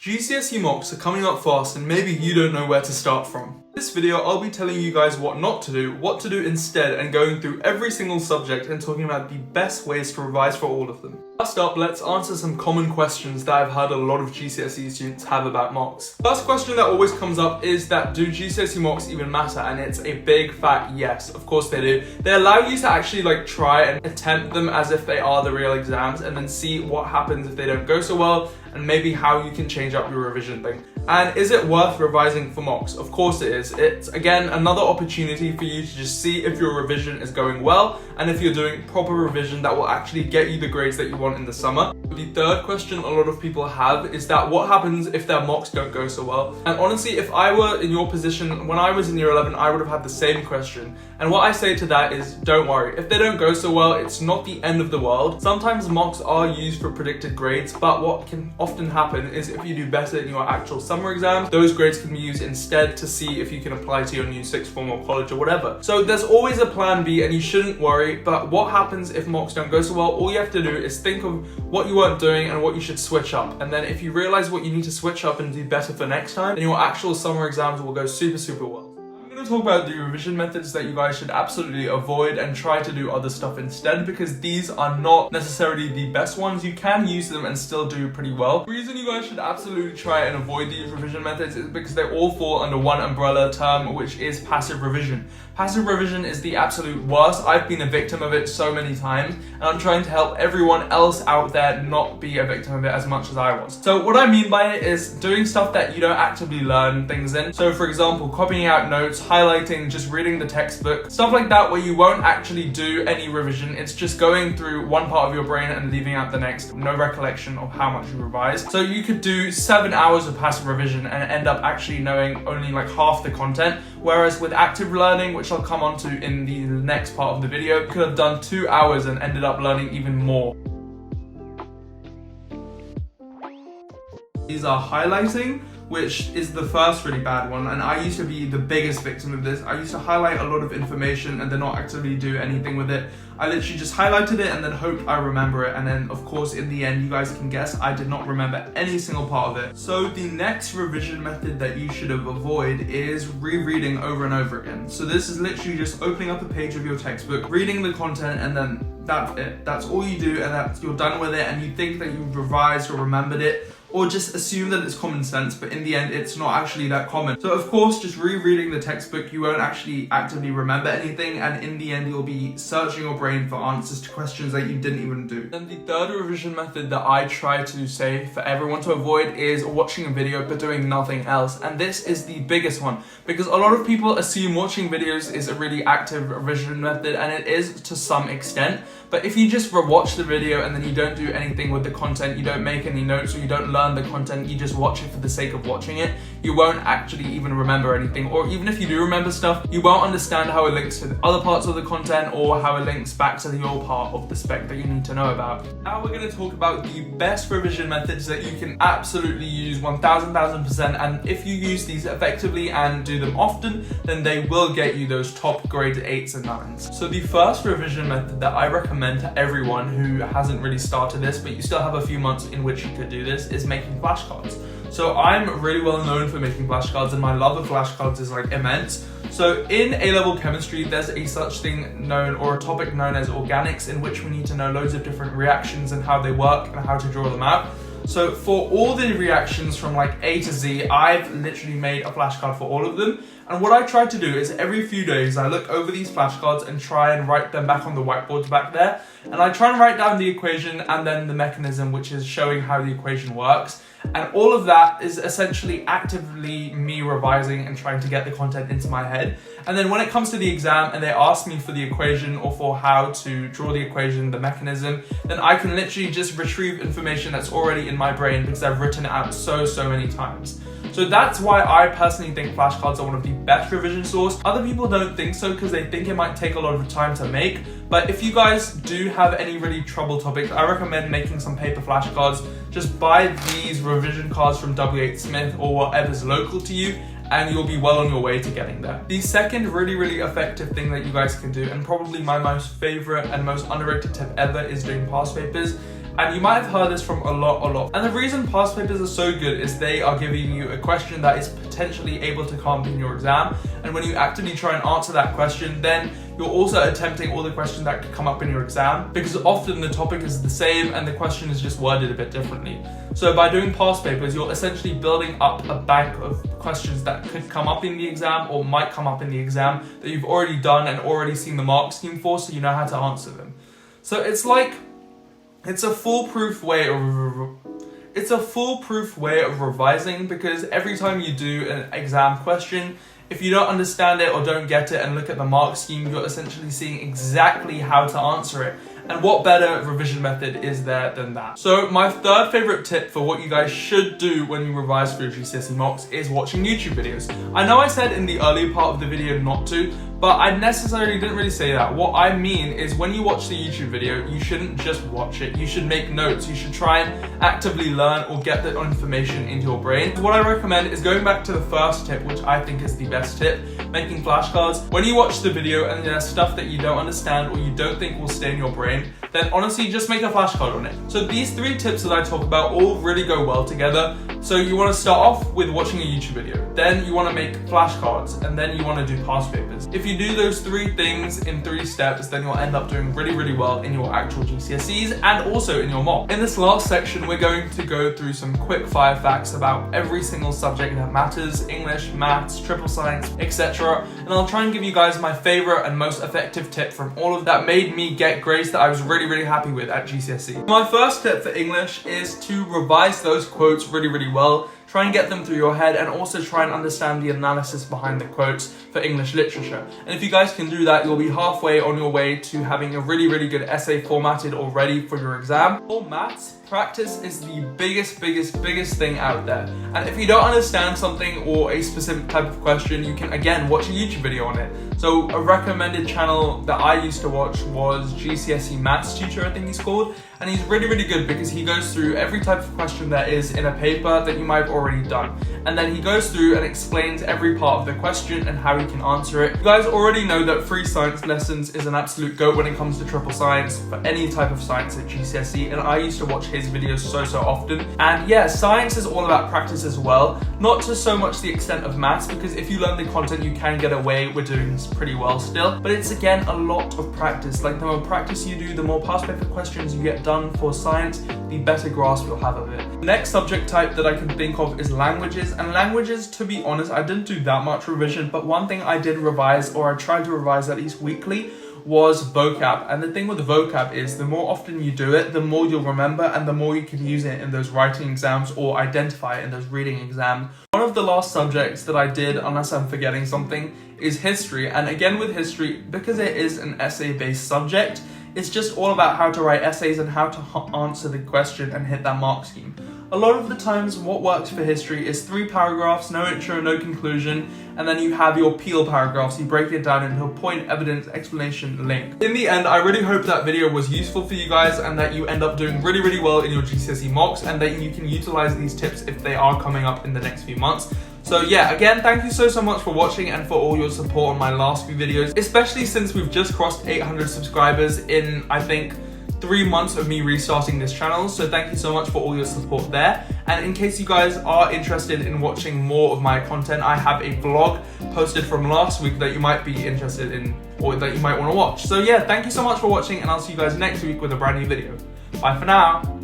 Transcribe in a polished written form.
GCSE mocks are coming up fast and maybe you don't know where to start from. In this video, I'll be telling you guys what not to do, what to do instead, and going through every single subject and talking about the best ways to revise for all of them. First up, let's answer some common questions that I've heard a lot of GCSE students have about mocks. First question that always comes up is that do GCSE mocks even matter? And it's a big fat yes, of course they do. They allow you to actually try and attempt them as if they are the real exams and then see what happens if they don't go so well and maybe how you can change up your revision thing. And is it worth revising for mocks? Of course it is. It's again another opportunity for you to just see if your revision is going well and if you're doing proper revision that will actually get you the grades that you want in the summer. The third question a lot of people have is that what happens if their mocks don't go so well? And honestly, if I were in your position when I was in year 11, I would have had the same question. And what I say to that is don't worry. If they don't go so well, it's not the end of the world. Sometimes mocks are used for predicted grades, but what can often happen is if you do better in your actual summer exams, those grades can be used instead to see if you can apply to your new sixth form or college or whatever. So there's always a plan B and you shouldn't worry, but what happens if mocks don't go so well? All you have to do is think of what you weren't doing and what you should switch up. And then if you realize what you need to switch up and do better for next time, then your actual summer exams will go super well. I'm going to talk about the revision methods that you guys should absolutely avoid and try to do other stuff instead, because these are not necessarily the best ones. You can use them and still do pretty well. The reason you guys should absolutely try and avoid these revision methods is because they all fall under one umbrella term, which is passive revision. Passive revision is the absolute worst. I've been a victim of it so many times, and I'm trying to help everyone else out there not be a victim of it as much as I was. So what I mean by it is doing stuff that you don't actively learn things in. So for example, copying out notes, highlighting, just reading the textbook, stuff like that where you won't actually do any revision. It's just going through one part of your brain and leaving out the next. No recollection of how much you revised. So you could do 7 hours of passive revision and end up actually knowing only half the content. Whereas with active learning, which I'll come on to in the next part of the video, you could have done 2 hours and ended up learning even more. These are highlighting, which is the first really bad one, and I used to be the biggest victim of this. I used to highlight a lot of information and then not actively do anything with it. I literally just highlighted it and then hoped I remember it, and then of course in the end, you guys can guess, I did not remember any single part of it. So the next revision method that you should avoid is rereading over and over again. So this is literally just opening up a page of your textbook, reading the content, and then that's it. That's all you do, and you're done with it, and you think that you've revised or remembered it, or just assume that it's common sense, but in the end, it's not actually that common. So of course, just rereading the textbook, you won't actually actively remember anything, and in the end, you'll be searching your brain for answers to questions that you didn't even do. Then the third revision method that I try to say for everyone to avoid is watching a video but doing nothing else. And this is the biggest one, because a lot of people assume watching videos is a really active revision method, and it is to some extent. But if you just rewatch the video and then you don't do anything with the content, you don't make any notes, or you don't learn the content, you just watch it for the sake of watching it, you won't actually even remember anything. Or even if you do remember stuff, you won't understand how it links to the other parts of the content or how it links back to your part of the spec that you need to know about. Now we're going to talk about the best revision methods that you can absolutely use 1000%, and if you use these effectively and do them often, then they will get you those top grade 8s and 9s. So the first revision method that I recommend to everyone who hasn't really started this, but you still have a few months in which you could do this, is making flashcards. So I'm really well known for making flashcards, and my love of flashcards is immense. So in A-level chemistry, there's a such thing known, or a topic known as organics, in which we need to know loads of different reactions and how they work and how to draw them out. So for all the reactions from A to Z, I've literally made a flashcard for all of them. And what I try to do is every few days, I look over these flashcards and try and write them back on the whiteboards back there. And I try and write down the equation and then the mechanism, which is showing how the equation works. And all of that is essentially actively me revising and trying to get the content into my head. And then when it comes to the exam and they ask me for the equation or for how to draw the equation, the mechanism, then I can literally just retrieve information that's already in my brain because I've written it out so many times. So that's why I personally think flashcards are one of the best revision source. Other people don't think so because they think it might take a lot of time to make. But if you guys do have any really trouble topics, I recommend making some paper flashcards. Just buy these revision cards from W.H. Smith or whatever's local to you, and you'll be well on your way to getting there. The second really effective thing that you guys can do, and probably my most favorite and most underrated tip ever, is doing past papers. And you might have heard this from a lot. And the reason past papers are so good is they are giving you a question that is potentially able to come up in your exam. And when you actively try and answer that question, then you're also attempting all the questions that could come up in your exam, because often the topic is the same and the question is just worded a bit differently. So by doing past papers, you're essentially building up a bank of questions that could come up in the exam or might come up in the exam that you've already done and already seen the mark scheme for, so you know how to answer them. So it's a foolproof way of revising, because every time you do an exam question, if you don't understand it or don't get it and look at the mark scheme, you're essentially seeing exactly how to answer it. And what better revision method is there than that? So my third favorite tip for what you guys should do when you revise for your GCSE mocks is watching YouTube videos. I know I said in the earlier part of the video not to, but I necessarily didn't really say that. What I mean is when you watch the YouTube video, you shouldn't just watch it. You should make notes. You should try and actively learn or get the information into your brain. What I recommend is going back to the first tip, which I think is the best tip, making flashcards. When you watch the video and there's stuff that you don't understand or you don't think will stay in your brain, then honestly just make a flashcard on it. So these 3 tips that I talk about all really go well together. So you want to start off with watching a YouTube video, then you want to make flashcards, and then you want to do past papers. If you do those 3 things in 3 steps, then you'll end up doing really well in your actual GCSEs and also in your mock. In this last section, we're going to go through some quick fire facts about every single subject that matters: English, maths, triple science, etc. And I'll try and give you guys my favorite and most effective tip from all of that made me get grades that I was really happy with at GCSE. My first tip for English is to revise those quotes really well. Try and get them through your head and also try and understand the analysis behind the quotes for English literature. And if you guys can do that, you'll be halfway on your way to having a really good essay formatted or ready for your exam. For maths, practice is the biggest thing out there. And if you don't understand something or a specific type of question, you can again watch a YouTube video on it. So a recommended channel that I used to watch was Gcse Maths Tutor, I think he's called. And he's really good because he goes through every type of question that is in a paper that you might have already done. And then he goes through and explains every part of the question and how you can answer it. You guys already know that free science lessons is an absolute goat when it comes to triple science for any type of science at GCSE, and I used to watch his videos so often. And yeah, science is all about practice as well, not to so much the extent of maths, because if you learn the content you can get away with doing this pretty well still, but it's again a lot of practice. Like the more practice you do, the more past paper questions you get done for science, the better grasp you'll have of it. The next subject type that I can think of is languages, and languages, to be honest, I didn't do that much revision, but one thing I did revise, or I tried to revise at least weekly, was vocab. And the thing with the vocab is the more often you do it, the more you'll remember and the more you can use it in those writing exams or identify it in those reading exams. One of the last subjects that I did, unless I'm forgetting something, is history. And again with history, because it is an essay-based subject, it's just all about how to write essays and how to answer the question and hit that mark scheme. A lot of the times what works for history is 3 paragraphs, no intro, no conclusion, and then you have your peel paragraphs. You break it down into a point, evidence, explanation, link. In the end, I really hope that video was useful for you guys and that you end up doing really well in your GCSE mocks and that you can utilize these tips if they are coming up in the next few months. So yeah, again, thank you so much for watching and for all your support on my last few videos, especially since we've just crossed 800 subscribers in, I think, 3 months of me restarting this channel. So thank you so much for all your support there. And in case you guys are interested in watching more of my content, I have a vlog posted from last week that you might be interested in or that you might want to watch. So yeah, thank you so much for watching, and I'll see you guys next week with a brand new video. Bye for now.